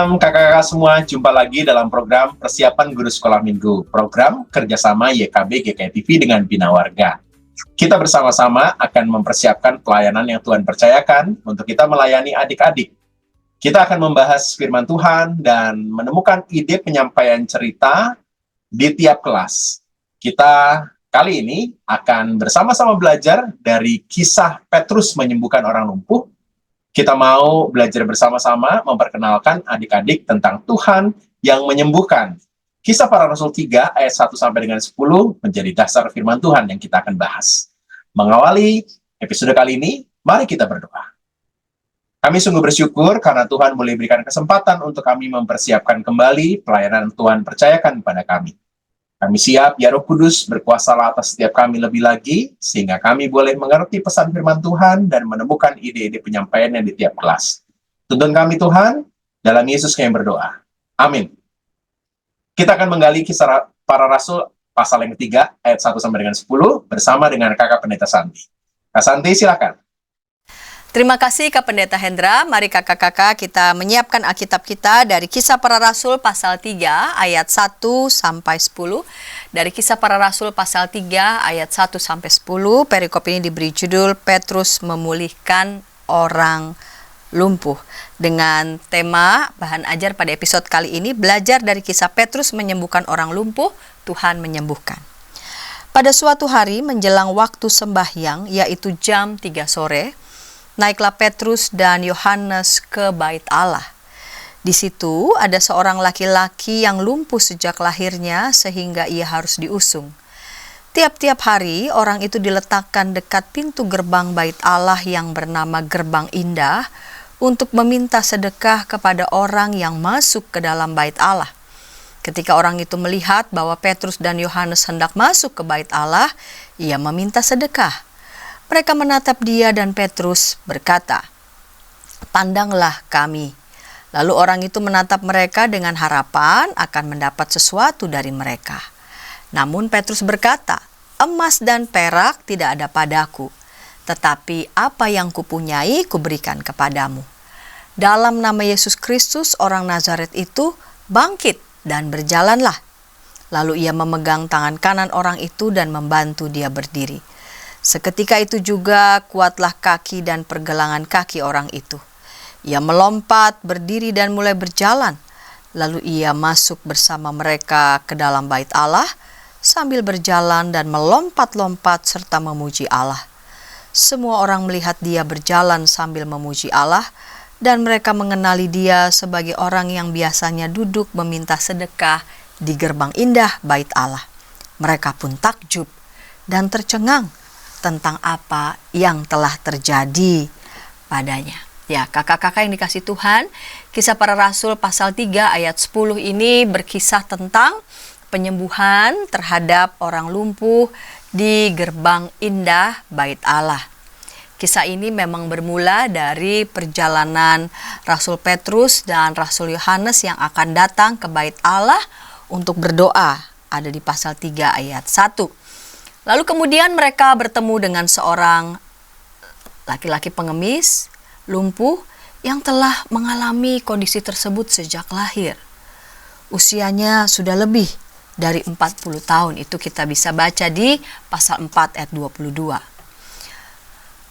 Shalom kakak-kakak semua, jumpa lagi dalam program Persiapan Guru Sekolah Minggu, program kerjasama YKB GKI TV dengan Bina Warga. Kita bersama-sama akan mempersiapkan pelayanan yang Tuhan percayakan untuk kita melayani adik-adik. Kita akan membahas firman Tuhan dan menemukan ide penyampaian cerita di tiap kelas. Kita kali ini akan bersama-sama belajar dari kisah Petrus menyembuhkan orang lumpuh. Kita mau belajar bersama-sama memperkenalkan adik-adik tentang Tuhan yang menyembuhkan. Kisah Para Rasul 3 ayat 1 sampai dengan 10 menjadi dasar firman Tuhan yang kita akan bahas. Mengawali episode kali ini, mari kita berdoa. Kami sungguh bersyukur karena Tuhan boleh berikan kesempatan untuk kami mempersiapkan kembali pelayanan Tuhan percayakan kepada kami. Kami siap, ya Roh Kudus, berkuasalah atas setiap kami lebih lagi, sehingga kami boleh mengerti pesan firman Tuhan dan menemukan ide-ide penyampaiannya di tiap kelas. Tuntun kami Tuhan, dalam Yesus kami berdoa. Amin. Kita akan menggali kisah para rasul pasal yang ketiga, ayat 1 sampai dengan 10, bersama dengan Kakak Pendeta Santi. Kak Santi, silakan. Terima kasih Kak Pendeta Hendra. Mari kakak-kakak kita menyiapkan Alkitab kita dari Kisah Para Rasul pasal 3 ayat 1 sampai 10. Dari Kisah Para Rasul pasal 3 ayat 1 sampai 10, perikop ini diberi judul Petrus memulihkan orang lumpuh. Dengan tema bahan ajar pada episode kali ini, belajar dari kisah Petrus menyembuhkan orang lumpuh, Tuhan menyembuhkan. Pada suatu hari menjelang waktu sembahyang, yaitu jam 3 sore, naiklah Petrus dan Yohanes ke bait Allah. Di situ ada seorang laki-laki yang lumpuh sejak lahirnya sehingga ia harus diusung. Tiap-tiap hari orang itu diletakkan dekat pintu gerbang bait Allah yang bernama Gerbang Indah untuk meminta sedekah kepada orang yang masuk ke dalam bait Allah. Ketika orang itu melihat bahwa Petrus dan Yohanes hendak masuk ke bait Allah, ia meminta sedekah. Mereka menatap dia dan Petrus berkata, "Pandanglah kami." Lalu orang itu menatap mereka dengan harapan akan mendapat sesuatu dari mereka. Namun Petrus berkata, "Emas dan perak tidak ada padaku, tetapi apa yang kupunyai kuberikan kepadamu. Dalam nama Yesus Kristus orang Nazaret itu, bangkit dan berjalanlah." Lalu ia memegang tangan kanan orang itu dan membantu dia berdiri. Seketika itu juga kuatlah kaki dan pergelangan kaki orang itu. Ia melompat, berdiri dan mulai berjalan. Lalu ia masuk bersama mereka ke dalam bait Allah sambil berjalan dan melompat-lompat serta memuji Allah. Semua orang melihat dia berjalan sambil memuji Allah dan mereka mengenali dia sebagai orang yang biasanya duduk meminta sedekah di gerbang indah bait Allah. Mereka pun takjub dan tercengang tentang apa yang telah terjadi padanya. Ya, kakak-kakak yang dikasih Tuhan, Kisah Para Rasul pasal 3 ayat 10 ini berkisah tentang penyembuhan terhadap orang lumpuh di gerbang indah bait Allah. Kisah ini memang bermula dari perjalanan Rasul Petrus dan Rasul Yohanes yang akan datang ke bait Allah untuk berdoa, ada di pasal 3 ayat 1. Lalu kemudian mereka bertemu dengan seorang laki-laki pengemis, lumpuh, yang telah mengalami kondisi tersebut sejak lahir. Usianya sudah lebih dari 40 tahun, itu kita bisa baca di pasal 4 ayat 22.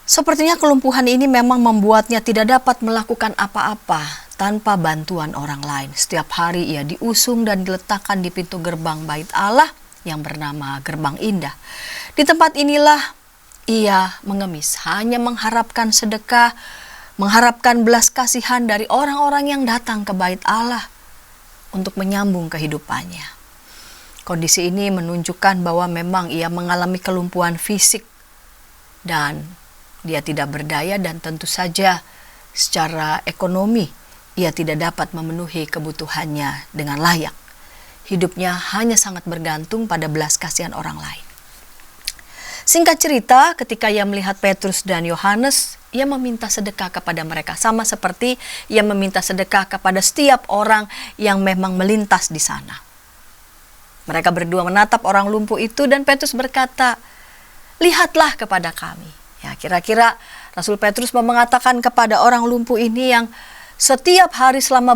Sepertinya kelumpuhan ini memang membuatnya tidak dapat melakukan apa-apa tanpa bantuan orang lain. Setiap hari ia diusung dan diletakkan di pintu gerbang bait Allah yang bernama Gerbang Indah. Di tempat inilah ia mengemis, hanya mengharapkan sedekah, mengharapkan belas kasihan dari orang-orang yang datang ke bait Allah untuk menyambung kehidupannya. Kondisi ini menunjukkan bahwa memang ia mengalami kelumpuhan fisik dan dia tidak berdaya dan tentu saja secara ekonomi ia tidak dapat memenuhi kebutuhannya dengan layak. Hidupnya hanya sangat bergantung pada belas kasihan orang lain. Singkat cerita, ketika ia melihat Petrus dan Yohanes, ia meminta sedekah kepada mereka. Sama seperti ia meminta sedekah kepada setiap orang yang memang melintas di sana. Mereka berdua menatap orang lumpuh itu dan Petrus berkata, "Lihatlah kepada kami." Ya, kira-kira Rasul Petrus mau mengatakan kepada orang lumpuh ini yang setiap hari selama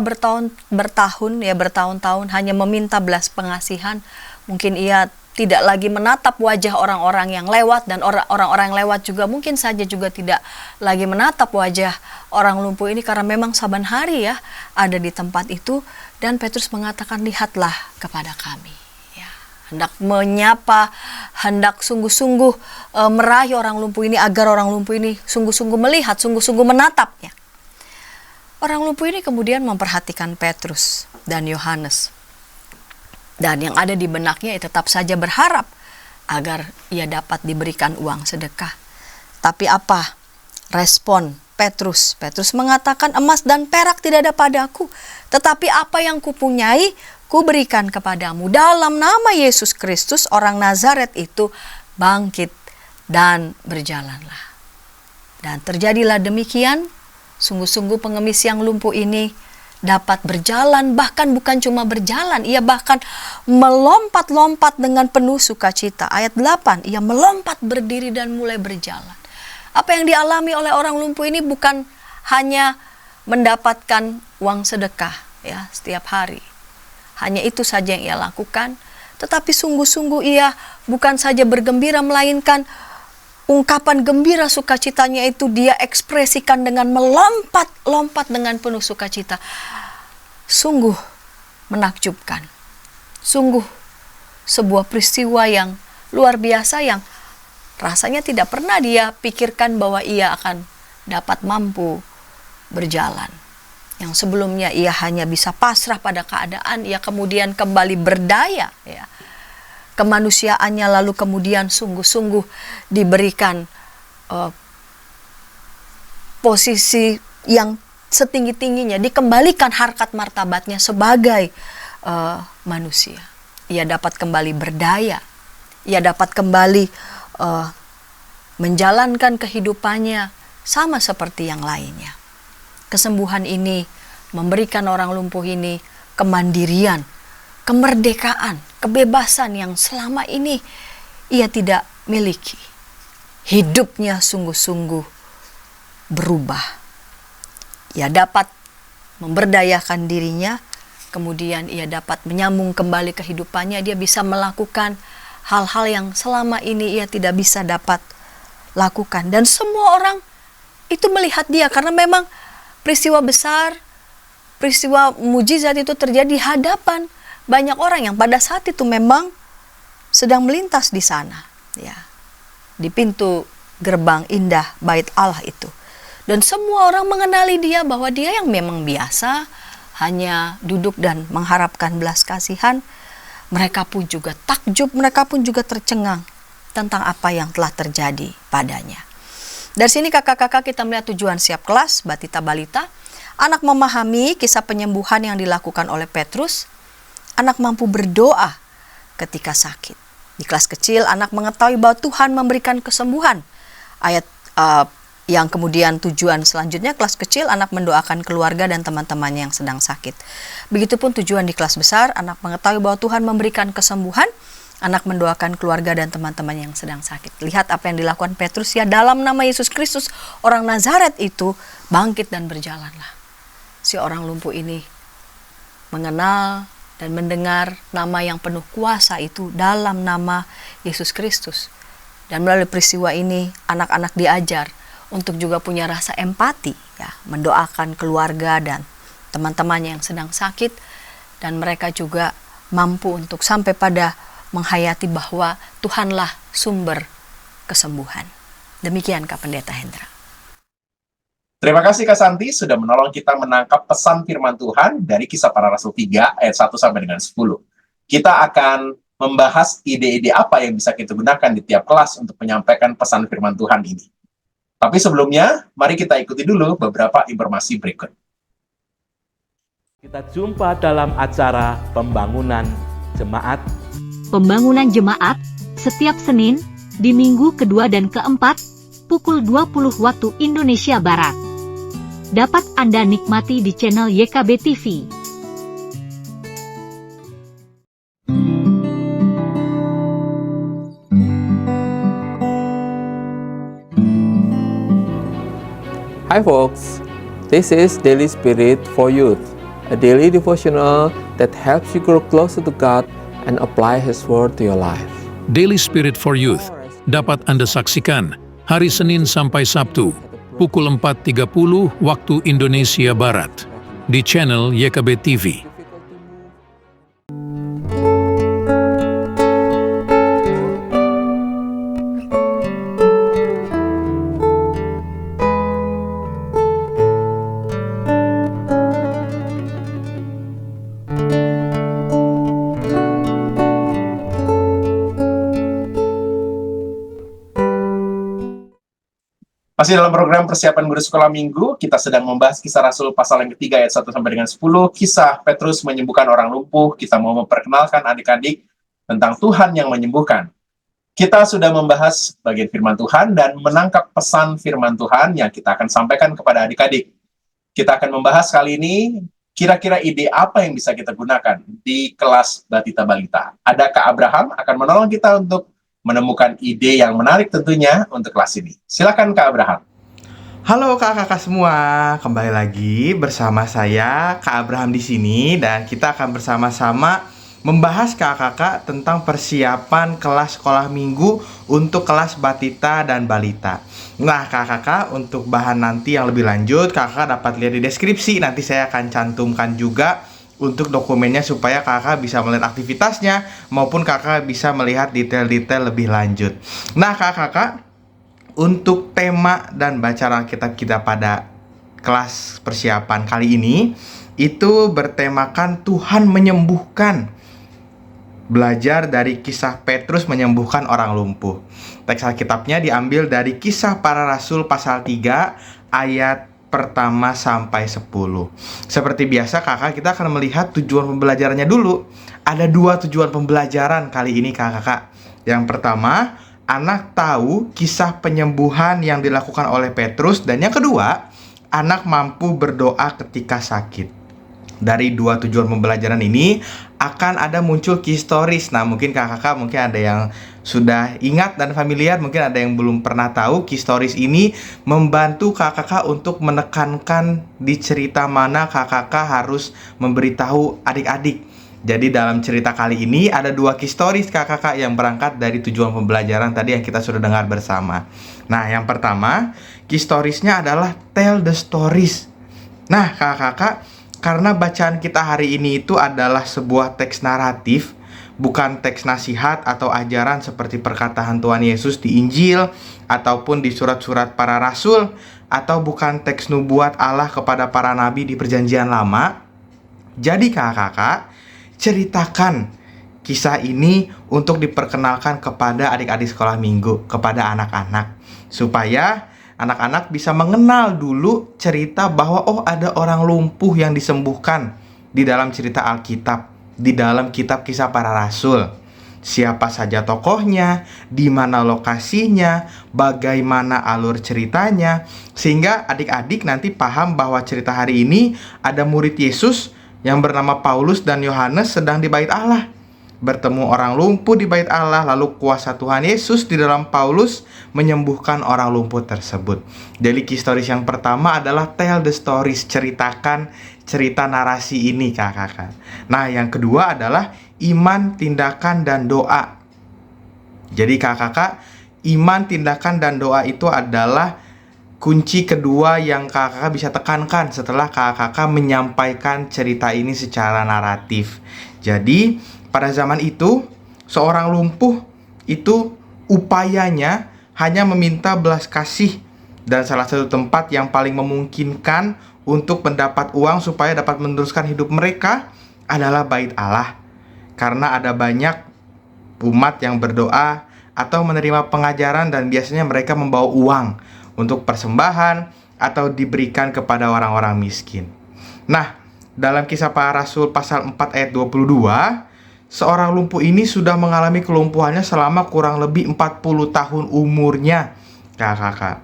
bertahun-tahun hanya meminta belas pengasihan, mungkin ia tidak lagi menatap wajah orang-orang yang lewat, dan orang-orang yang lewat juga mungkin saja juga tidak lagi menatap wajah orang lumpuh ini, karena memang saban hari ya ada di tempat itu. Dan Petrus mengatakan, lihatlah kepada kami. Ya, hendak menyapa, hendak sungguh-sungguh meraih orang lumpuh ini, agar orang lumpuh ini sungguh-sungguh melihat, sungguh-sungguh menatapnya. Orang lumpuh ini kemudian memperhatikan Petrus dan Yohanes. Dan yang ada di benaknya tetap saja berharap agar ia dapat diberikan uang sedekah. Tapi apa respon Petrus? Petrus mengatakan, emas dan perak tidak ada padaku, tetapi apa yang kupunyai kuberikan kepadamu. Dalam nama Yesus Kristus orang Nazaret itu, bangkit dan berjalanlah. Dan terjadilah demikian. Sungguh-sungguh pengemis yang lumpuh ini dapat berjalan, bahkan bukan cuma berjalan, ia bahkan melompat-lompat dengan penuh sukacita. Ayat 8, ia melompat berdiri dan mulai berjalan. Apa yang dialami oleh orang lumpuh ini bukan hanya mendapatkan uang sedekah ya setiap hari. Hanya itu saja yang ia lakukan, tetapi sungguh-sungguh ia bukan saja bergembira, melainkan ungkapan gembira sukacitanya itu dia ekspresikan dengan melompat-lompat dengan penuh sukacita. Sungguh menakjubkan. Sungguh sebuah peristiwa yang luar biasa yang rasanya tidak pernah dia pikirkan bahwa ia akan dapat mampu berjalan. Yang sebelumnya ia hanya bisa pasrah pada keadaan, ia kemudian kembali berdaya ya. Kemanusiaannya lalu kemudian sungguh-sungguh diberikan posisi yang setinggi-tingginya, dikembalikan harkat martabatnya sebagai manusia. Ia dapat kembali berdaya, ia dapat kembali menjalankan kehidupannya sama seperti yang lainnya. Kesembuhan ini memberikan orang lumpuh ini kemandirian, kemerdekaan, kebebasan yang selama ini ia tidak miliki. Hidupnya sungguh-sungguh berubah. Ia dapat memberdayakan dirinya, kemudian ia dapat menyambung kembali kehidupannya. Dia bisa melakukan hal-hal yang selama ini ia tidak bisa dapat lakukan. Dan semua orang itu melihat dia, karena memang peristiwa besar, peristiwa mujizat itu terjadi di hadapan banyak orang yang pada saat itu memang sedang melintas di sana, ya, di pintu gerbang indah Bait Allah itu. Dan semua orang mengenali dia, bahwa dia yang memang biasa hanya duduk dan mengharapkan belas kasihan. Mereka pun juga takjub, mereka pun juga tercengang tentang apa yang telah terjadi padanya. Dari sini kakak-kakak kita melihat tujuan siap kelas, Batita Balita. Anak memahami kisah penyembuhan yang dilakukan oleh Petrus. Anak mampu berdoa ketika sakit. Di kelas kecil, anak mengetahui bahwa Tuhan memberikan kesembuhan. Ayat yang kemudian tujuan selanjutnya, kelas kecil, anak mendoakan keluarga dan teman-temannya yang sedang sakit. Begitupun tujuan di kelas besar, anak mengetahui bahwa Tuhan memberikan kesembuhan. Anak mendoakan keluarga dan teman-teman yang sedang sakit. Lihat apa yang dilakukan Petrus ya, dalam nama Yesus Kristus, orang Nazaret itu, bangkit dan berjalanlah. Si orang lumpuh ini mengenal dan mendengar nama yang penuh kuasa itu, dalam nama Yesus Kristus. Dan melalui peristiwa ini, anak-anak diajar untuk juga punya rasa empati, ya, mendoakan keluarga dan teman-temannya yang sedang sakit, dan mereka juga mampu untuk sampai pada menghayati bahwa Tuhanlah sumber kesembuhan. Demikian Kak Pendeta Hendra. Terima kasih Kak Santi sudah menolong kita menangkap pesan firman Tuhan dari Kisah Para Rasul 3 ayat 1 sampai dengan 10. Kita akan membahas ide-ide apa yang bisa kita gunakan di tiap kelas untuk menyampaikan pesan firman Tuhan ini. Tapi sebelumnya, mari kita ikuti dulu beberapa informasi berikut. Kita jumpa dalam acara pembangunan jemaat. Pembangunan jemaat setiap Senin di minggu kedua dan keempat pukul 20 waktu Indonesia Barat. Dapat Anda nikmati di channel YKB TV. Hai folks, This is Daily Spirit for Youth, a daily devotional that helps you grow closer to God and apply His Word to your life. Daily Spirit for Youth dapat Anda saksikan hari Senin sampai Sabtu pukul 4.30 waktu Indonesia Barat di channel YKB TV. Masih dalam program persiapan guru sekolah minggu, kita sedang membahas kisah Rasul pasal yang ketiga ayat 1 sampai dengan 10, kisah Petrus menyembuhkan orang lumpuh. Kita mau memperkenalkan adik-adik tentang Tuhan yang menyembuhkan. Kita sudah membahas bagian firman Tuhan dan menangkap pesan firman Tuhan yang kita akan sampaikan kepada adik-adik. Kita akan membahas kali ini kira-kira ide apa yang bisa kita gunakan di kelas Batita Balita. Ada Kak Abraham akan menolong kita untuk menemukan ide yang menarik tentunya untuk kelas ini. Silakan Kak Abraham. Halo kakak-kakak semua, kembali lagi bersama saya Kak Abraham di sini dan kita akan bersama-sama membahas kakak-kakak tentang persiapan kelas sekolah minggu untuk kelas Batita dan Balita. Nah kakak-kakak, untuk bahan nanti yang lebih lanjut kakak dapat lihat di deskripsi. Nanti saya akan cantumkan juga untuk dokumennya supaya kakak bisa melihat aktivitasnya maupun kakak bisa melihat detail-detail lebih lanjut. Nah kakak-kakak, untuk tema dan bacaan Alkitab kita pada kelas persiapan kali ini itu bertemakan Tuhan menyembuhkan. Belajar dari kisah Petrus menyembuhkan orang lumpuh. Teks Alkitabnya diambil dari Kisah Para Rasul pasal 3 ayat pertama sampai 10. Seperti biasa kakak, kita akan melihat tujuan pembelajarannya dulu. Ada 2 tujuan pembelajaran kali ini kakak. Yang pertama, anak tahu kisah penyembuhan yang dilakukan oleh Petrus. Dan yang kedua, anak mampu berdoa ketika sakit. Dari 2 tujuan pembelajaran ini akan ada muncul historis. Nah mungkin kakak mungkin ada yang sudah ingat dan familiar, mungkin ada yang belum pernah tahu. Historis ini membantu kakak untuk menekankan di cerita mana kakak harus memberitahu adik-adik. Jadi dalam cerita kali ini ada 2 historis kakak yang berangkat dari tujuan pembelajaran tadi yang kita sudah dengar bersama. Nah yang pertama, historisnya adalah tell the stories. Nah kakak, karena bacaan kita hari ini itu adalah sebuah teks naratif, bukan teks nasihat atau ajaran seperti perkataan Tuhan Yesus di Injil ataupun di surat-surat para rasul, atau bukan teks nubuat Allah kepada para nabi di Perjanjian Lama. Jadi kakak, ceritakan kisah ini untuk diperkenalkan kepada adik-adik sekolah minggu, kepada anak-anak, supaya anak-anak bisa mengenal dulu cerita bahwa oh ada orang lumpuh yang disembuhkan di dalam cerita Alkitab, di dalam kitab Kisah Para Rasul. Siapa saja tokohnya, di mana lokasinya, bagaimana alur ceritanya, sehingga adik-adik nanti paham bahwa cerita hari ini ada murid Yesus yang bernama Paulus dan Yohanes sedang di bait Allah. Bertemu orang lumpuh di bait Allah, lalu kuasa Tuhan Yesus di dalam Paulus menyembuhkan orang lumpuh tersebut. Jadi historis yang pertama adalah tell the stories, ceritakan cerita narasi ini kakak. Nah yang kedua adalah iman, tindakan, dan doa. Jadi kakak, iman, tindakan, dan doa itu adalah kunci kedua yang kakak bisa tekankan setelah kakak menyampaikan cerita ini secara naratif. Jadi pada zaman itu, seorang lumpuh itu upayanya hanya meminta belas kasih. Dan salah satu tempat yang paling memungkinkan untuk mendapat uang supaya dapat meneruskan hidup mereka adalah bait Allah. Karena ada banyak umat yang berdoa atau menerima pengajaran dan biasanya mereka membawa uang untuk persembahan atau diberikan kepada orang-orang miskin. Nah, dalam Kisah Para Rasul pasal 4 ayat 22, seorang lumpuh ini sudah mengalami kelumpuhannya selama kurang lebih 40 tahun umurnya. Kakak,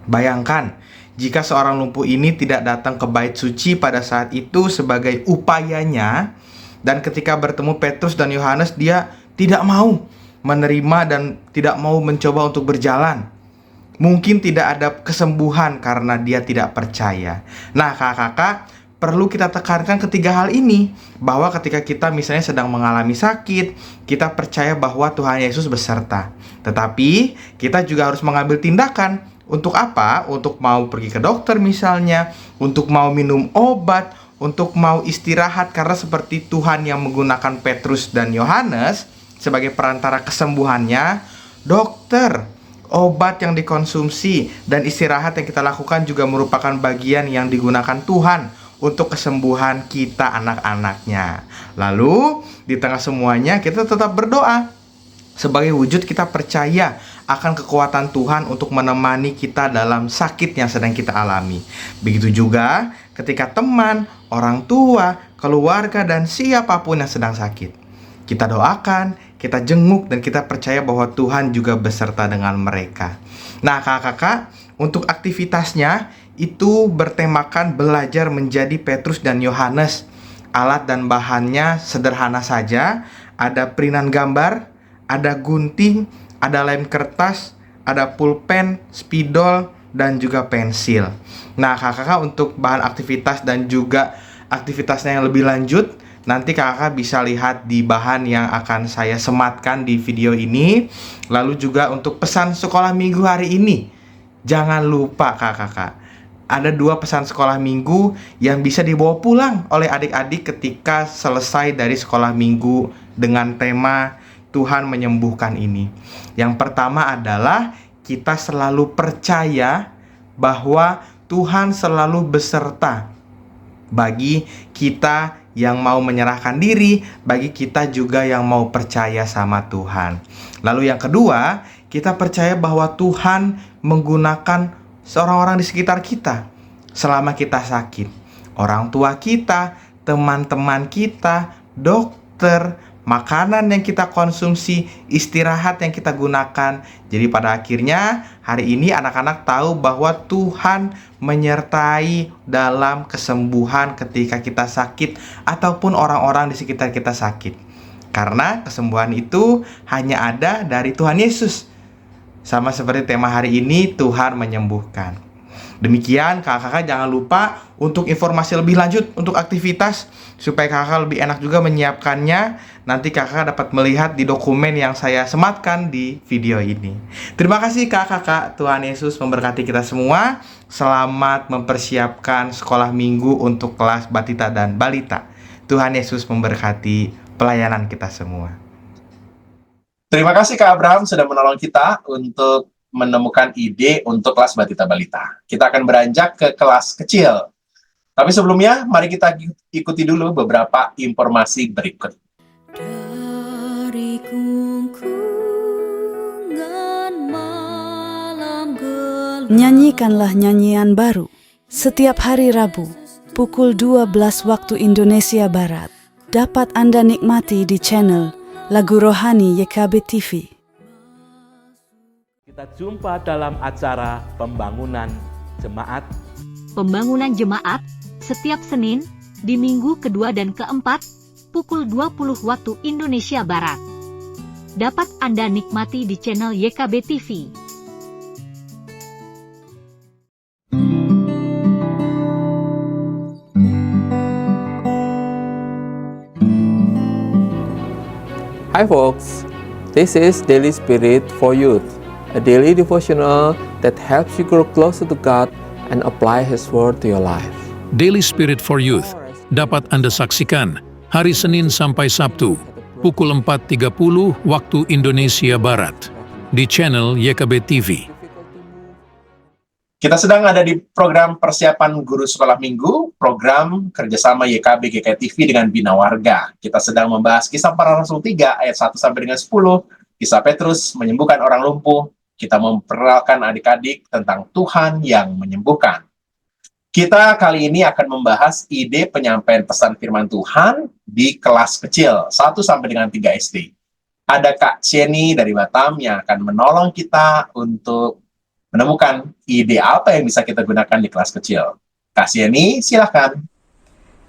bayangkan jika seorang lumpuh ini tidak datang ke bait suci pada saat itu sebagai upayanya, dan ketika bertemu Petrus dan Yohanes dia tidak mau menerima dan tidak mau mencoba untuk berjalan. Mungkin tidak ada kesembuhan karena dia tidak percaya. Nah, kakak-kakak, perlu kita tekankan ketiga hal ini, bahwa ketika kita misalnya sedang mengalami sakit, kita percaya bahwa Tuhan Yesus beserta. Tetapi kita juga harus mengambil tindakan. Untuk apa? Untuk mau pergi ke dokter misalnya, untuk mau minum obat, untuk mau istirahat, karena seperti Tuhan yang menggunakan Petrus dan Yohanes sebagai perantara kesembuhannya, dokter, obat yang dikonsumsi, dan istirahat yang kita lakukan juga merupakan bagian yang digunakan Tuhan untuk kesembuhan kita anak-anaknya. Lalu di tengah semuanya kita tetap berdoa sebagai wujud kita percaya akan kekuatan Tuhan untuk menemani kita dalam sakit yang sedang kita alami. Begitu juga ketika teman, orang tua, keluarga, dan siapapun yang sedang sakit, kita doakan, kita jenguk, dan kita percaya bahwa Tuhan juga beserta dengan mereka. Nah, kakak-kakak, untuk aktivitasnya itu bertemakan belajar menjadi Petrus dan Yohanes. Alat dan bahannya sederhana saja. Ada printan gambar, ada gunting, ada lem kertas, ada pulpen, spidol, dan juga pensil. Nah, kakak-kakak, untuk bahan aktivitas dan juga aktivitasnya yang lebih lanjut, nanti kakak bisa lihat di bahan yang akan saya sematkan di video ini. Lalu juga untuk pesan sekolah minggu hari ini, jangan lupa kakak-kakak, ada 2 pesan sekolah minggu yang bisa dibawa pulang oleh adik-adik ketika selesai dari sekolah minggu dengan tema Tuhan menyembuhkan ini. Yang pertama adalah kita selalu percaya bahwa Tuhan selalu beserta bagi kita yang mau menyerahkan diri, bagi kita juga yang mau percaya sama Tuhan. Lalu yang kedua, kita percaya bahwa Tuhan menggunakan orang-orang di sekitar kita selama kita sakit. Orang tua kita, teman-teman kita, dokter, makanan yang kita konsumsi, istirahat yang kita gunakan. Jadi pada akhirnya hari ini anak-anak tahu bahwa Tuhan menyertai dalam kesembuhan ketika kita sakit ataupun orang-orang di sekitar kita sakit. Karena kesembuhan itu hanya ada dari Tuhan Yesus. Sama seperti tema hari ini, Tuhan menyembuhkan. Demikian, kakak-kakak jangan lupa untuk informasi lebih lanjut untuk aktivitas, supaya kakak lebih enak juga menyiapkannya. Nanti kakak dapat melihat di dokumen yang saya sematkan di video ini. Terima kasih kakak-kakak, Tuhan Yesus memberkati kita semua. Selamat mempersiapkan sekolah minggu untuk kelas batita dan balita. Tuhan Yesus memberkati pelayanan kita semua. Terima kasih Kak Abraham sudah menolong kita untuk menemukan ide untuk kelas batita balita. Kita akan beranjak ke kelas kecil. Tapi sebelumnya, mari kita ikuti dulu beberapa informasi berikut. Dari kungkungan malam gelap, nyanyikanlah nyanyian baru setiap hari Rabu pukul 12 waktu Indonesia Barat. Dapat Anda nikmati di channel Lagu Rohani YKB TV. Kita jumpa dalam acara pembangunan jemaat. Pembangunan jemaat setiap Senin di minggu kedua dan keempat pukul 20 waktu Indonesia Barat. Dapat Anda nikmati di channel YKB TV. Hi folks, this is Daily Spirit for Youth, a daily devotional that helps you grow closer to God and apply His Word to your life. Daily Spirit for Youth dapat Anda saksikan hari Senin sampai Sabtu pukul 4.30 waktu Indonesia Barat di channel YKB TV. Kita sedang ada di program persiapan guru sekolah minggu, program kerjasama YKB GKI TV dengan Bina Warga. Kita sedang membahas kisah para rasul 3 ayat 1 sampai dengan 10, kisah Petrus menyembuhkan orang lumpuh. Kita memperkenalkan adik-adik tentang Tuhan yang menyembuhkan. Kita kali ini akan membahas ide penyampaian pesan firman Tuhan di kelas kecil 1 sampai dengan 3 SD. Ada Kak Sieni dari Batam yang akan menolong kita untuk menemukan ide apa yang bisa kita gunakan di kelas kecil. Kak Sieni, silakan.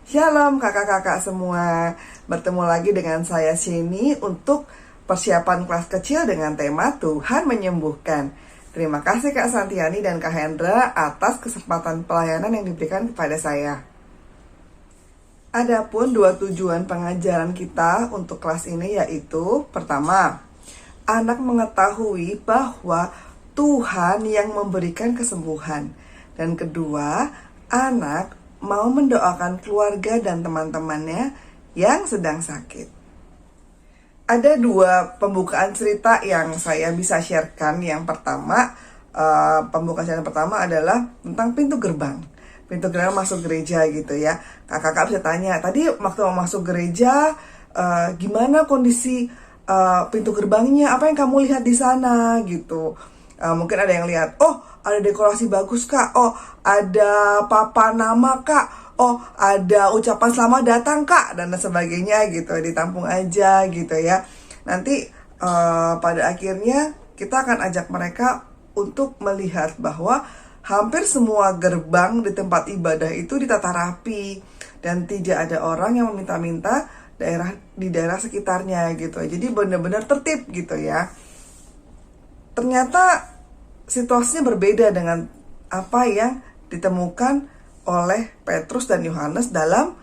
Shalom kakak-kakak semua. Bertemu lagi dengan saya Sieni untuk persiapan kelas kecil dengan tema Tuhan menyembuhkan. Terima kasih Kak Santiani dan Kak Hendra atas kesempatan pelayanan yang diberikan kepada saya. Adapun 2 tujuan pengajaran kita untuk kelas ini yaitu, pertama, anak mengetahui bahwa Tuhan yang memberikan kesembuhan. Dan kedua, anak mau mendoakan keluarga dan teman-temannya yang sedang sakit. Ada 2 pembukaan cerita yang saya bisa sharekan. Yang pertama, pembukaan cerita pertama adalah tentang pintu gerbang. Pintu gerbang masuk gereja gitu ya. Kakak bisa tanya, tadi waktu mau masuk gereja, gimana kondisi pintu gerbangnya? Apa yang kamu lihat di sana gitu? Mungkin ada yang lihat, oh ada dekorasi bagus kak, oh ada papan nama kak, oh ada ucapan selamat datang kak, dan sebagainya gitu, ditampung aja gitu ya. Nanti pada akhirnya kita akan ajak mereka untuk melihat bahwa hampir semua gerbang di tempat ibadah itu ditata rapi dan tidak ada orang yang meminta-minta di daerah sekitarnya gitu. Jadi benar-benar tertib gitu ya. Ternyata situasinya berbeda dengan apa yang ditemukan oleh Petrus dan Yohanes dalam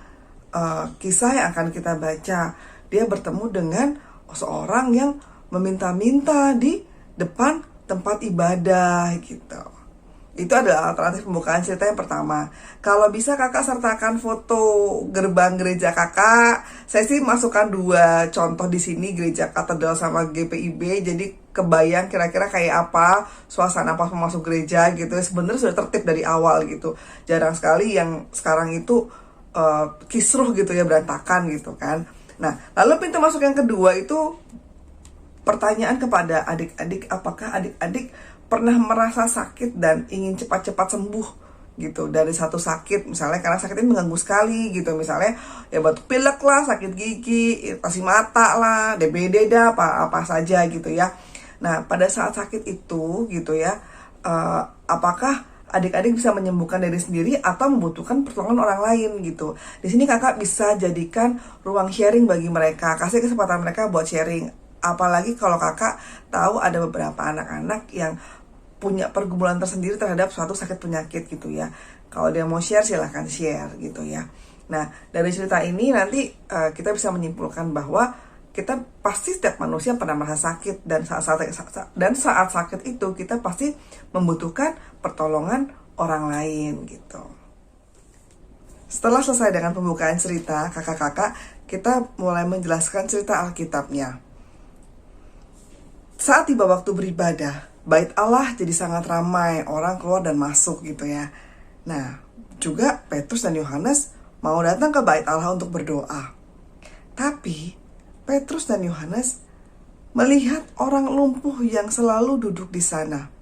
kisah yang akan kita baca. Dia bertemu dengan seorang yang meminta-minta di depan tempat ibadah gitu. Itu adalah alternatif pembukaan cerita yang pertama. Kalau bisa kakak sertakan foto gerbang gereja kakak. Saya sih masukkan 2 contoh di sini, gereja katedral sama GPIB. Jadi kebayang kira-kira kayak apa suasana pas masuk gereja gitu. Sebenarnya sudah tertib dari awal gitu. Jarang sekali yang sekarang itu kisruh gitu ya, berantakan gitu kan. Nah, lalu pintu masuk yang kedua itu pertanyaan kepada adik-adik, apakah adik-adik pernah merasa sakit dan ingin cepat-cepat sembuh gitu dari satu sakit, misalnya karena sakit ini mengganggu sekali gitu, misalnya ya batuk pilek lah, sakit gigi, iritasi mata lah, DBD dah, apa saja gitu ya. Nah, pada saat sakit itu gitu ya, apakah adik-adik bisa menyembuhkan diri sendiri atau membutuhkan pertolongan orang lain gitu. Di sini kakak bisa jadikan ruang sharing bagi mereka, kasih kesempatan mereka buat sharing. Apalagi kalau kakak tahu ada beberapa anak-anak yang punya pergumulan tersendiri terhadap suatu sakit penyakit gitu ya. Kalau dia mau share, silahkan share gitu ya. Nah, dari cerita ini nanti kita bisa menyimpulkan bahwa kita pasti setiap manusia pernah merasa sakit, dan saat sakit itu kita pasti membutuhkan pertolongan orang lain gitu. Setelah selesai dengan pembukaan cerita kakak-kakak, kita mulai menjelaskan cerita Alkitabnya. Saat tiba waktu beribadah, Bait Allah jadi sangat ramai, orang keluar dan masuk gitu ya. Nah, juga Petrus dan Yohanes mau datang ke Bait Allah untuk berdoa. Tapi Petrus dan Yohanes melihat orang lumpuh yang selalu duduk di sana.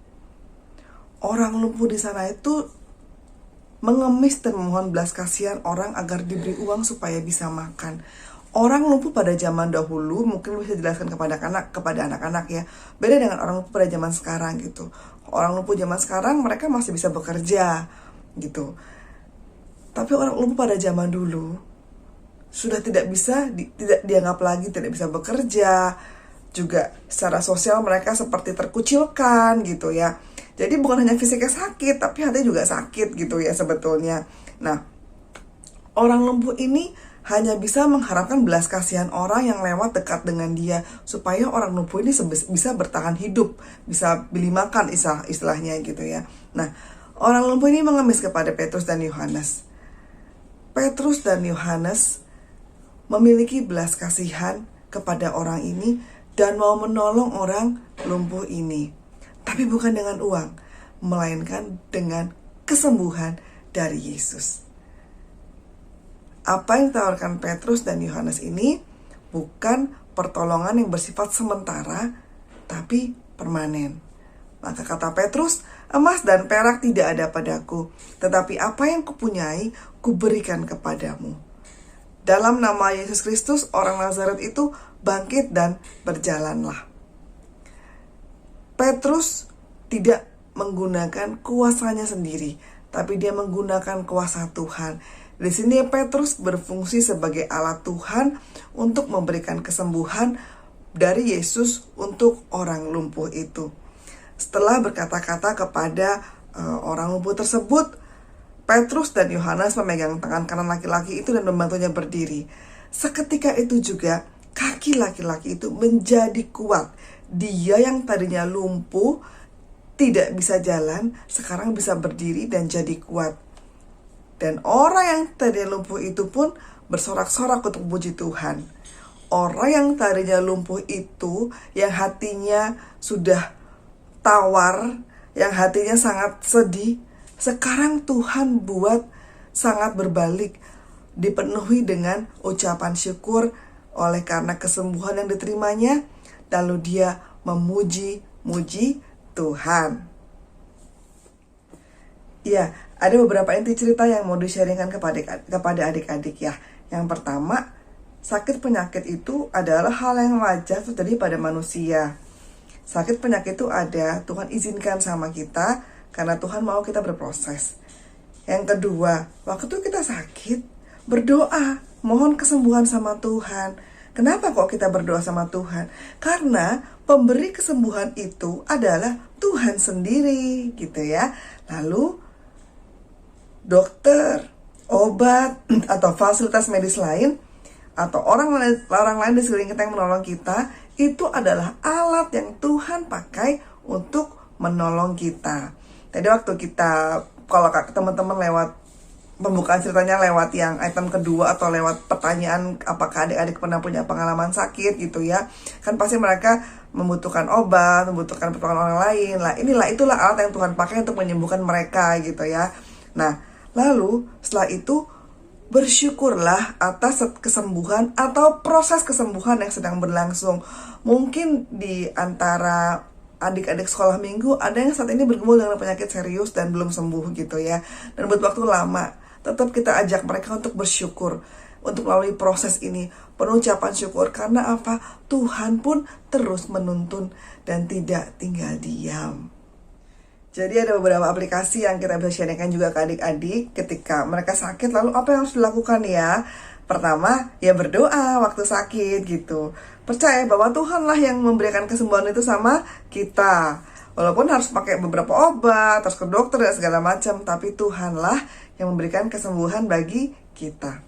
Orang lumpuh di sana itu mengemis dan memohon belas kasihan orang agar diberi uang supaya bisa makan. Orang lumpuh pada zaman dahulu, mungkin bisa jelaskan kepada anak-anak ya, beda dengan orang lumpuh pada zaman sekarang gitu. Orang lumpuh zaman sekarang mereka masih bisa bekerja gitu. Tapi orang lumpuh pada zaman dulu sudah tidak dianggap lagi tidak bisa bekerja. Juga secara sosial mereka seperti terkucilkan gitu ya. Jadi bukan hanya fisiknya sakit, tapi hatinya juga sakit gitu ya sebetulnya. Nah, orang lumpuh ini hanya bisa mengharapkan belas kasihan orang yang lewat dekat dengan dia, supaya orang lumpuh ini bisa bertahan hidup, bisa beli makan istilahnya gitu ya. Nah, orang lumpuh ini mengemis kepada Petrus dan Yohanes. Petrus dan Yohanes memiliki belas kasihan kepada orang ini dan mau menolong orang lumpuh ini. Tapi bukan dengan uang, melainkan dengan kesembuhan dari Yesus. Apa yang ditawarkan Petrus dan Yohanes ini bukan pertolongan yang bersifat sementara, tapi permanen. Maka kata Petrus, emas dan perak tidak ada padaku, tetapi apa yang kupunyai, kuberikan kepadamu. Dalam nama Yesus Kristus, orang Nazaret itu bangkit dan berjalanlah. Petrus tidak menggunakan kuasanya sendiri, tapi dia menggunakan kuasa Tuhan. Di sini Petrus berfungsi sebagai alat Tuhan untuk memberikan kesembuhan dari Yesus untuk orang lumpuh itu. setelah berkata-kata kepada orang lumpuh tersebut, Petrus dan Yohanes memegang tangan kanan laki-laki itu dan membantunya berdiri. Seketika itu juga kaki laki-laki itu menjadi kuat. Dia yang tadinya lumpuh, tidak bisa jalan, sekarang bisa berdiri dan jadi kuat. Dan orang yang tadinya lumpuh itu pun bersorak-sorak untuk memuji Tuhan. Orang yang tadinya lumpuh itu, yang hatinya sudah tawar, yang hatinya sangat sedih, sekarang Tuhan buat sangat berbalik, dipenuhi dengan ucapan syukur oleh karena kesembuhan yang diterimanya, lalu dia memuji-muji Tuhan. Ya, ada beberapa inti cerita yang mau di-sharingkan kepada adik-adik ya. Yang pertama, sakit penyakit itu adalah hal yang wajar terjadi pada manusia. Sakit penyakit itu ada, Tuhan izinkan sama kita karena Tuhan mau kita berproses. Yang kedua, waktu kita sakit, berdoa, mohon kesembuhan sama Tuhan. Kenapa kok kita berdoa sama Tuhan? Karena pemberi kesembuhan itu adalah Tuhan sendiri, gitu ya. Lalu dokter, obat, atau fasilitas medis lain, atau orang lain di sekeliling kita yang menolong kita, itu adalah alat yang Tuhan pakai untuk menolong kita. Tadi waktu kita, kalau teman-teman lewat pembukaan ceritanya lewat yang item kedua atau lewat pertanyaan apakah adik-adik pernah punya pengalaman sakit gitu ya, kan pasti mereka membutuhkan obat, membutuhkan pertolongan orang lain lah. Itulah alat yang Tuhan pakai untuk menyembuhkan mereka gitu ya. Nah, lalu setelah itu bersyukurlah atas kesembuhan atau proses kesembuhan yang sedang berlangsung. Mungkin di antara adik-adik sekolah minggu ada yang saat ini bergumul dengan penyakit serius dan belum sembuh gitu ya, dan butuh waktu lama. Tetap kita ajak mereka untuk bersyukur, untuk melalui proses ini, penuh ucapan syukur. Karena apa? Tuhan pun terus menuntun dan tidak tinggal diam. Jadi ada beberapa aplikasi yang kita bisa sharingkan juga ke adik-adik ketika mereka sakit. Lalu apa yang harus dilakukan ya? Pertama, ya berdoa waktu sakit gitu. Percaya bahwa Tuhanlah yang memberikan kesembuhan itu sama kita. Walaupun harus pakai beberapa obat, harus ke dokter dan segala macam, tapi Tuhanlah yang memberikan kesembuhan bagi kita.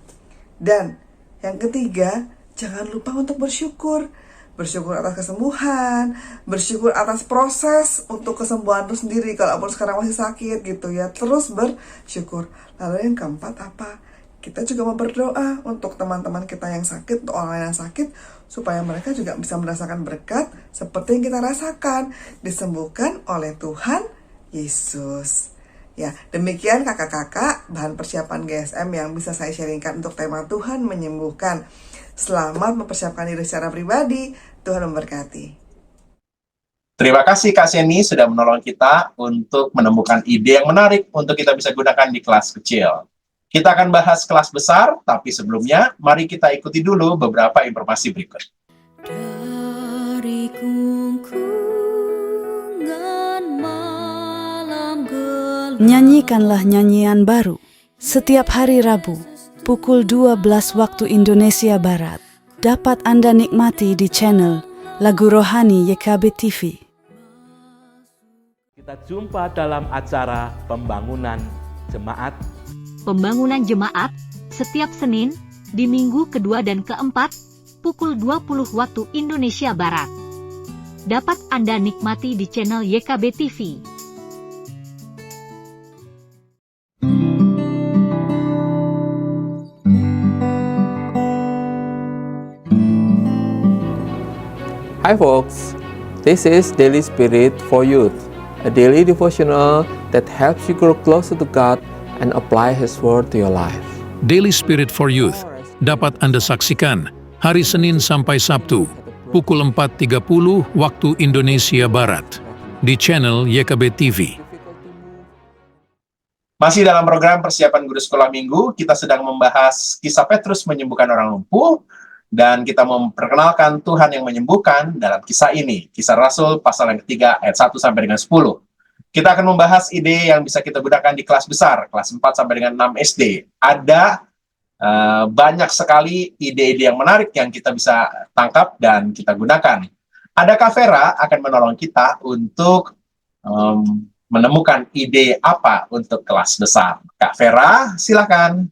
Dan yang ketiga, jangan lupa untuk bersyukur. Bersyukur atas kesembuhan, bersyukur atas proses untuk kesembuhan itu sendiri. Kalaupun sekarang masih sakit gitu ya, terus bersyukur. Lalu yang keempat apa? Kita juga mau berdoa untuk teman-teman kita yang sakit, untuk orang lain yang sakit, supaya mereka juga bisa merasakan berkat seperti yang kita rasakan, disembuhkan oleh Tuhan Yesus. Ya, demikian kakak-kakak bahan persiapan GSM yang bisa saya sharingkan untuk tema Tuhan menyembuhkan. Selamat mempersiapkan diri secara pribadi. Tuhan memberkati. Terima kasih Kak Seni sudah menolong kita untuk menemukan ide yang menarik untuk kita bisa gunakan di kelas kecil. Kita akan bahas kelas besar, tapi sebelumnya mari kita ikuti dulu beberapa informasi berikut. Dari kungkungan malam gelap. Nyanyikanlah nyanyian baru setiap hari Rabu pukul 12 waktu Indonesia Barat. Dapat Anda nikmati di channel Lagu Rohani YKB TV. Kita jumpa dalam acara pembangunan jemaat. Pembangunan jemaat setiap Senin di minggu kedua dan keempat pukul 20 waktu Indonesia Barat. Dapat Anda nikmati di channel YKB TV. Hi folks, this is Daily Spirit for Youth, a daily devotional that helps you grow closer to God and apply His Word to your life. Daily Spirit for Youth dapat Anda saksikan hari Senin sampai Sabtu pukul 4.30 waktu Indonesia Barat di channel YKB TV. Masih dalam program persiapan guru sekolah minggu, kita sedang membahas kisah Petrus menyembuhkan orang lumpuh, dan kita memperkenalkan Tuhan yang menyembuhkan dalam kisah ini. Kisah Rasul pasal yang ketiga ayat 1 sampai dengan 10. Kita akan membahas ide yang bisa kita gunakan di kelas besar, kelas 4 sampai dengan 6 SD. Ada banyak sekali ide-ide yang menarik yang kita bisa tangkap dan kita gunakan. Ada Kak Vera akan menolong kita untuk menemukan ide apa untuk kelas besar. Kak Vera, silakan.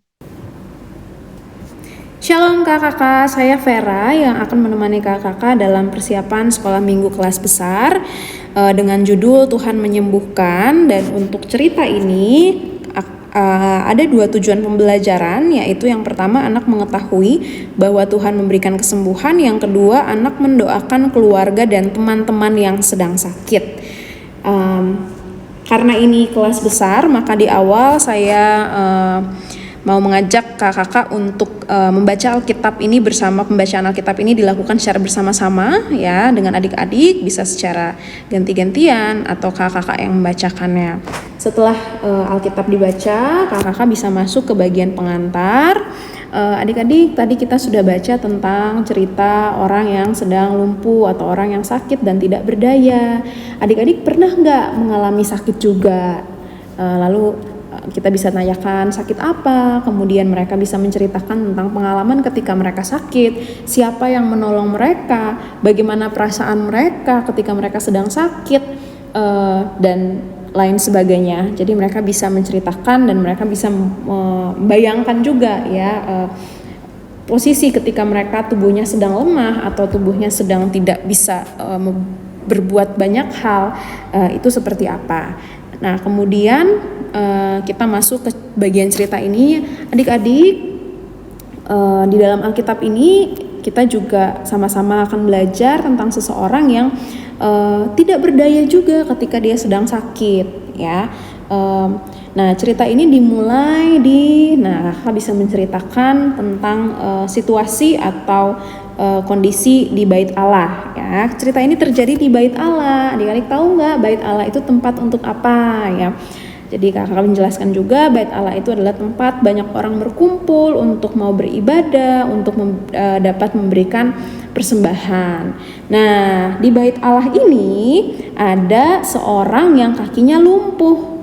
Shalom kakak-kakak, saya Vera yang akan menemani kakak-kakak dalam persiapan sekolah minggu kelas besar dengan judul Tuhan Menyembuhkan. Dan untuk cerita ini ada dua tujuan pembelajaran, yaitu yang pertama anak mengetahui bahwa Tuhan memberikan kesembuhan, yang kedua anak mendoakan keluarga dan teman-teman yang sedang sakit. Karena ini kelas besar, maka di awal saya mau mengajak kakak-kakak untuk membaca Alkitab ini bersama. Pembacaan Alkitab ini dilakukan secara bersama-sama ya, dengan adik-adik, bisa secara ganti-gantian atau kakak-kakak yang membacakannya. Setelah Alkitab dibaca, kakak-kakak bisa masuk ke bagian pengantar. Adik-adik, tadi kita sudah baca tentang cerita orang yang sedang lumpuh atau orang yang sakit dan tidak berdaya. Adik-adik pernah nggak mengalami sakit juga? Lalu kita bisa tanyakan sakit apa, kemudian mereka bisa menceritakan tentang pengalaman ketika mereka sakit, siapa yang menolong mereka, bagaimana perasaan mereka ketika mereka sedang sakit, dan lain sebagainya. Jadi mereka bisa menceritakan dan mereka bisa membayangkan juga ya posisi ketika mereka tubuhnya sedang lemah atau tubuhnya sedang tidak bisa berbuat banyak hal, itu seperti apa. Nah, kemudian kita masuk ke bagian cerita ini. Adik-adik, di dalam Alkitab ini kita juga sama-sama akan belajar tentang seseorang yang tidak berdaya juga ketika dia sedang sakit ya. Nah, cerita ini dimulai kakak bisa menceritakan tentang situasi atau kondisi di Bait Allah ya. Cerita ini terjadi di Bait Allah. Adik-adik tahu nggak Bait Allah itu tempat untuk apa ya? Jadi kakak menjelaskan juga Bait Allah itu adalah tempat banyak orang berkumpul untuk mau beribadah, untuk dapat memberikan persembahan. Nah, di Bait Allah ini ada seorang yang kakinya lumpuh.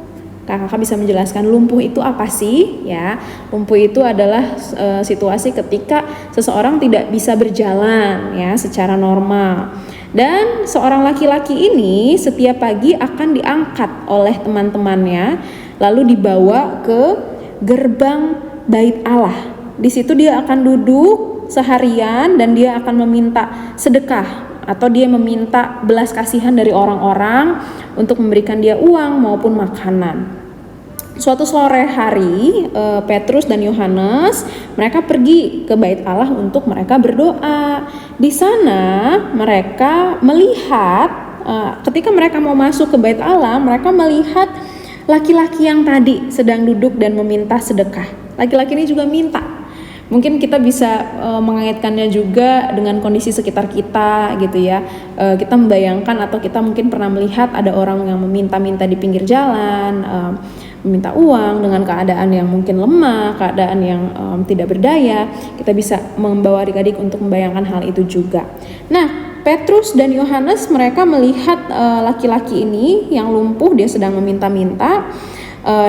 Kakak bisa menjelaskan lumpuh itu apa sih ya? Lumpuh itu adalah situasi ketika seseorang tidak bisa berjalan ya secara normal. Dan seorang laki-laki ini setiap pagi akan diangkat oleh teman-temannya lalu dibawa ke gerbang Bait Allah. Di situ dia akan duduk seharian dan dia akan meminta sedekah atau dia meminta belas kasihan dari orang-orang untuk memberikan dia uang maupun makanan. Suatu sore hari, Petrus dan Yohanes mereka pergi ke Bait Allah untuk mereka berdoa. Di sana mereka melihat, ketika mereka mau masuk ke Bait Allah, mereka melihat laki-laki yang tadi sedang duduk dan meminta sedekah. Laki-laki ini juga minta. Mungkin kita bisa mengaitkannya juga dengan kondisi sekitar kita gitu ya. Kita membayangkan atau kita mungkin pernah melihat ada orang yang meminta-minta di pinggir jalan, meminta uang dengan keadaan yang mungkin lemah, keadaan yang tidak berdaya. Kita bisa membawa adik-adik untuk membayangkan hal itu juga. Nah, Petrus dan Yohanes mereka melihat laki-laki ini yang lumpuh, dia sedang meminta-minta.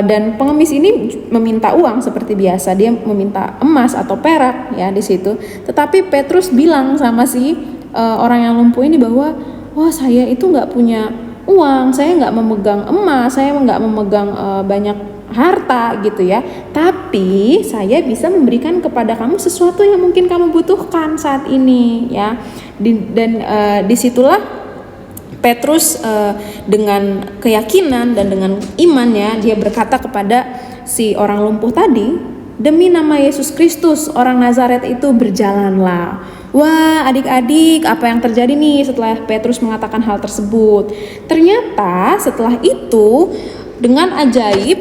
Dan pengemis ini meminta uang seperti biasa, dia meminta emas atau perak ya di situ. Tetapi Petrus bilang sama si orang yang lumpuh ini bahwa, wah saya itu nggak punya uang, saya nggak memegang emas, saya nggak memegang banyak harta gitu ya. Tapi saya bisa memberikan kepada kamu sesuatu yang mungkin kamu butuhkan saat ini ya. Dan disitulah Petrus dengan keyakinan dan dengan imannya dia berkata kepada si orang lumpuh tadi, demi nama Yesus Kristus orang Nazaret itu berjalanlah. Wah, adik-adik, apa yang terjadi nih setelah Petrus mengatakan hal tersebut? Ternyata setelah itu dengan ajaib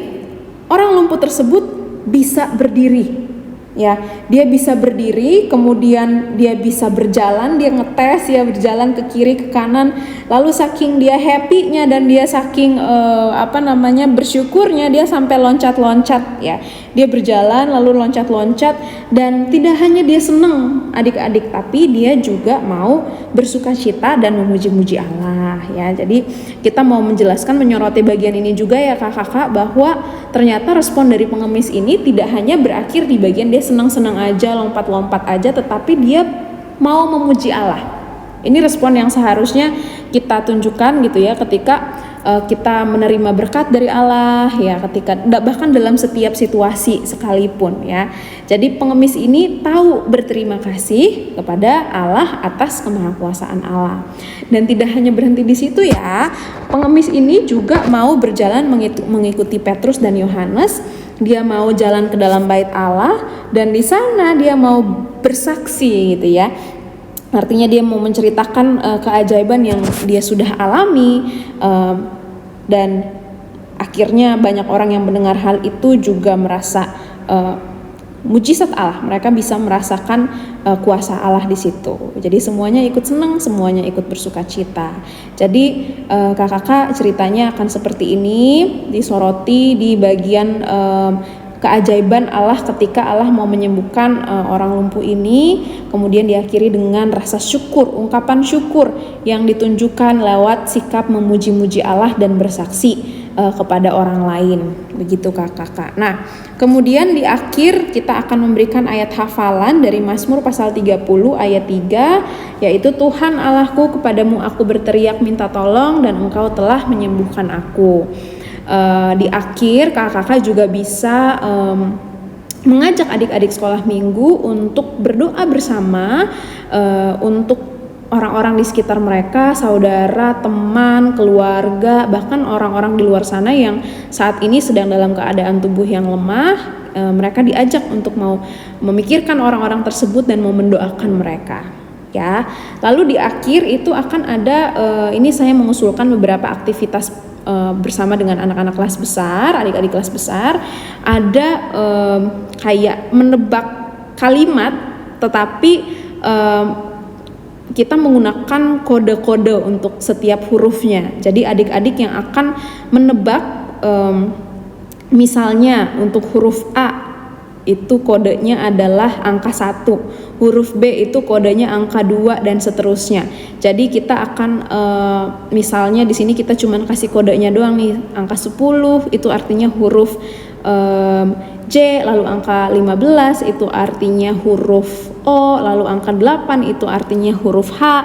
orang lumpuh tersebut bisa berdiri. Ya, dia bisa berdiri, kemudian dia bisa berjalan, dia ngetes, dia berjalan ke kiri ke kanan, lalu saking dia happy-nya dan dia saking bersyukurnya dia sampai loncat-loncat ya. Dia berjalan lalu loncat-loncat dan tidak hanya dia senang adik-adik, tapi dia juga mau bersukacita dan memuji-muji Allah ya. Jadi kita mau menjelaskan menyoroti bagian ini juga ya kakak-kakak, bahwa ternyata respon dari pengemis ini tidak hanya berakhir di bagian dia senang-senang aja, lompat-lompat aja, tetapi dia mau memuji Allah. Ini respon yang seharusnya kita tunjukkan gitu ya ketika kita menerima berkat dari Allah ya, ketika bahkan dalam setiap situasi sekalipun ya. Jadi pengemis ini tahu berterima kasih kepada Allah atas kemahakuasaan Allah. Dan tidak hanya berhenti di situ ya, pengemis ini juga mau berjalan mengikuti Petrus dan Yohanes. Dia mau jalan ke dalam bait Allah dan di sana dia mau bersaksi gitu ya. Artinya dia mau menceritakan keajaiban yang dia sudah alami, dan akhirnya banyak orang yang mendengar hal itu juga merasa mujizat Allah. Mereka bisa merasakan kuasa Allah di situ. Jadi semuanya ikut senang, semuanya ikut bersukacita. Jadi kakak-kakak ceritanya akan seperti ini, disoroti di bagian keajaiban Allah ketika Allah mau menyembuhkan orang lumpuh ini, kemudian diakhiri dengan rasa syukur, ungkapan syukur yang ditunjukkan lewat sikap memuji-muji Allah dan bersaksi kepada orang lain. Begitu kakak-kakak. Nah, kemudian di akhir kita akan memberikan ayat hafalan dari Mazmur pasal 30 ayat 3, yaitu Tuhan Allahku, kepadamu aku berteriak minta tolong dan engkau telah menyembuhkan aku. Di akhir kakak-kakak juga bisa mengajak adik-adik sekolah minggu untuk berdoa bersama untuk orang-orang di sekitar mereka, saudara, teman, keluarga, bahkan orang-orang di luar sana yang saat ini sedang dalam keadaan tubuh yang lemah. Mereka diajak untuk mau memikirkan orang-orang tersebut dan mau mendoakan mereka. Ya, lalu di akhir itu akan ada, ini saya mengusulkan beberapa aktivitas bersama dengan anak-anak kelas besar, adik-adik kelas besar. Ada kayak menebak kalimat, tetapi kita menggunakan kode-kode untuk setiap hurufnya. Jadi adik-adik yang akan menebak, misalnya untuk huruf A itu kodenya adalah angka 1, huruf B itu kodenya angka 2 dan seterusnya. Jadi kita akan misalnya di sini kita cuman kasih kodenya doang nih, angka 10 itu artinya huruf J, lalu angka 15 itu artinya huruf O, lalu angka 8 itu artinya huruf H,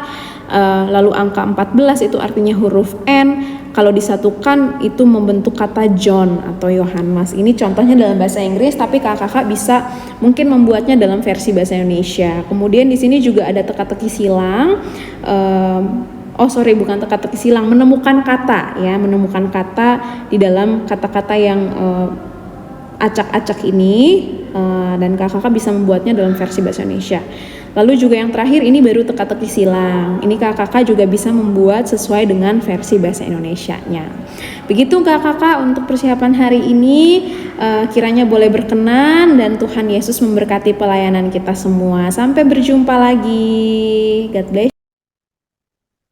lalu angka 14 itu artinya huruf N. Kalau disatukan itu membentuk kata John atau Yohanes. Ini contohnya dalam bahasa Inggris, tapi kakak-kakak bisa mungkin membuatnya dalam versi bahasa Indonesia. Kemudian di sini juga ada teka-teki silang. Bukan teka-teki silang, menemukan kata ya, menemukan kata di dalam kata-kata yang acak-acak ini, dan kakak-kakak bisa membuatnya dalam versi bahasa Indonesia. Lalu juga yang terakhir ini baru teka-teki silang. Ini kakak-kakak juga bisa membuat sesuai dengan versi bahasa Indonesianya. Begitu kakak-kakak untuk persiapan hari ini, kiranya boleh berkenan dan Tuhan Yesus memberkati pelayanan kita semua. Sampai berjumpa lagi. God bless.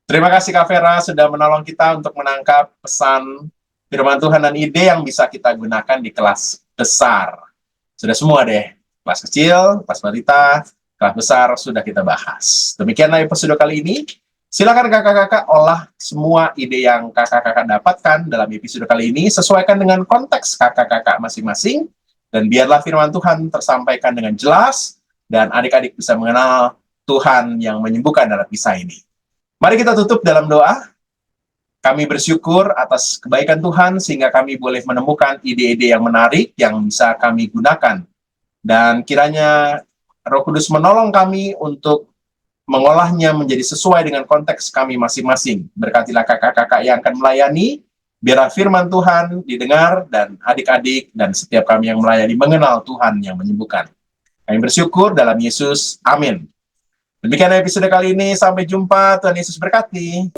Terima kasih Kak Vera sudah menolong kita untuk menangkap pesan firman Tuhan dan ide yang bisa kita gunakan di kelas besar. Sudah semua deh, kelas kecil, kelas balita, kelas besar sudah kita bahas. Demikianlah episode kali ini. Silakan kakak-kakak olah semua ide yang kakak-kakak dapatkan dalam episode kali ini, sesuaikan dengan konteks kakak-kakak masing-masing, dan biarlah firman Tuhan tersampaikan dengan jelas, dan adik-adik bisa mengenal Tuhan yang menyembuhkan dalam kisah ini. Mari kita tutup dalam doa. Kami bersyukur atas kebaikan Tuhan, sehingga kami boleh menemukan ide-ide yang menarik, yang bisa kami gunakan. Dan kiranya Roh Kudus menolong kami untuk mengolahnya menjadi sesuai dengan konteks kami masing-masing. Berkatilah kakak-kakak yang akan melayani, biarlah firman Tuhan didengar, dan adik-adik dan setiap kami yang melayani mengenal Tuhan yang menyembuhkan. Kami bersyukur dalam Yesus. Amin. Demikian episode kali ini. Sampai jumpa. Tuhan Yesus berkati.